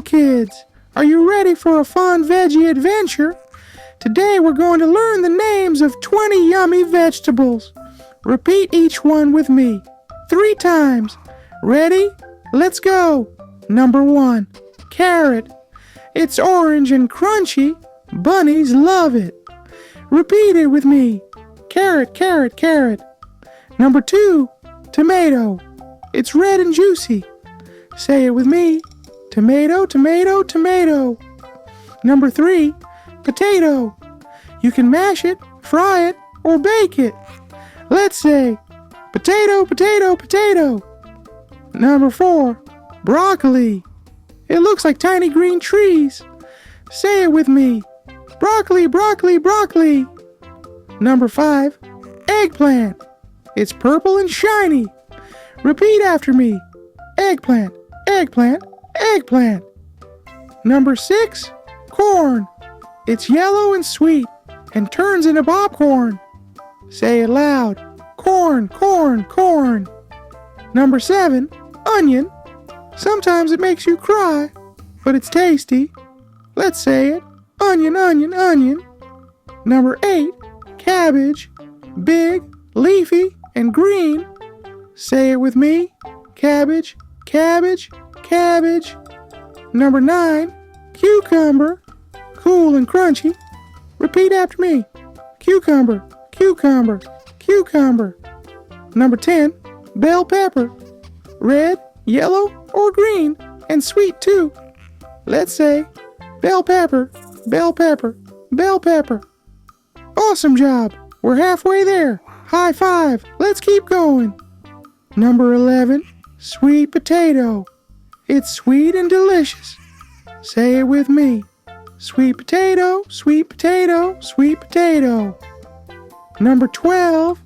Hello, kids! Are you ready for a fun veggie adventure? Today we're going to learn the names of 20 yummy vegetables. Repeat each one with me 3 times. Ready? Let's go! Number 1, carrot. It's orange and crunchy. Bunnies love it. Repeat it with me. Carrot, carrot, carrot. Number 2, tomato. It's red and juicy. Say it with me. Tomato, tomato, tomato. Number 3, potato. You can mash it, fry it, or bake it. Let's say, potato, potato, potato. Number 4, broccoli. It looks like tiny green trees. Say it with me. Broccoli, broccoli, broccoli. Number 5, eggplant. It's purple and shiny. Repeat after me. Eggplant, eggplant, eggplant. Number 6, corn. It's yellow and sweet and turns into popcorn. Say it loud. Corn, corn, corn. Number 7, onion. Sometimes it makes you cry, but it's tasty. Let's say it. Onion, onion, onion. Number 8, cabbage. Big, leafy, and green. Say it with me. Cabbage, cabbage, cabbage. Number 9, cucumber. Cool and crunchy. Repeat after me. Cucumber, cucumber, cucumber. Number 10, bell pepper. Red, yellow, or green, and sweet too. Let's say, bell pepper, bell pepper, bell pepper. Awesome job. We're halfway there. High five. Let's keep going. Number 11, sweet potato. It's sweet and delicious. Say it with me. Sweet potato, sweet potato, sweet potato. Number 12,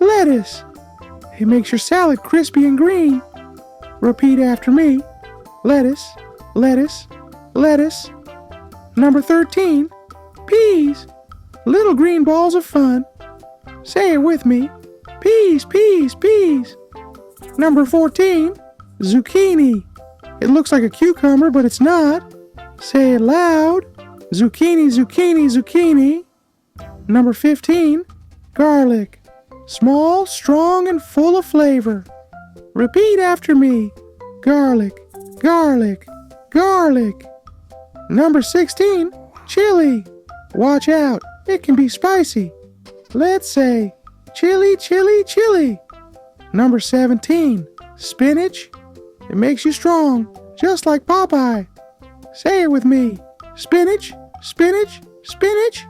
lettuce. It makes your salad crispy and green. Repeat after me. Lettuce, lettuce, lettuce. Number 13, peas. Little green balls of fun. Say it with me. Peas, peas, peas. Number 14, zucchini. It looks like a cucumber, but it's not. Say it loud. Zucchini, zucchini, zucchini. Number 15, garlic. Small, strong, and full of flavor. Repeat after me. Garlic, garlic, garlic. Number 16, chili. Watch out, it can be spicy. Let's say, chili, chili, chili. Number 17, spinach. It makes you strong, just like Popeye. Say it with me. Spinach, spinach, spinach.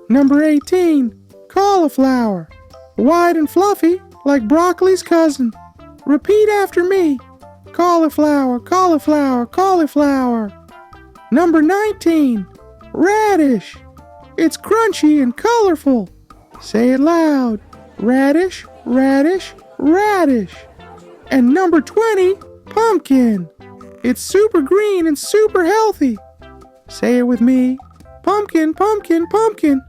Number 18, cauliflower. White and fluffy, like broccoli's cousin. Repeat after me. Cauliflower, cauliflower, cauliflower. Number 19, radish. It's crunchy and colorful. Say it loud. Radish, radish, radish. And number 20, pumpkin. It's super green and super healthy. Say it with me. Pumpkin, pumpkin, pumpkin.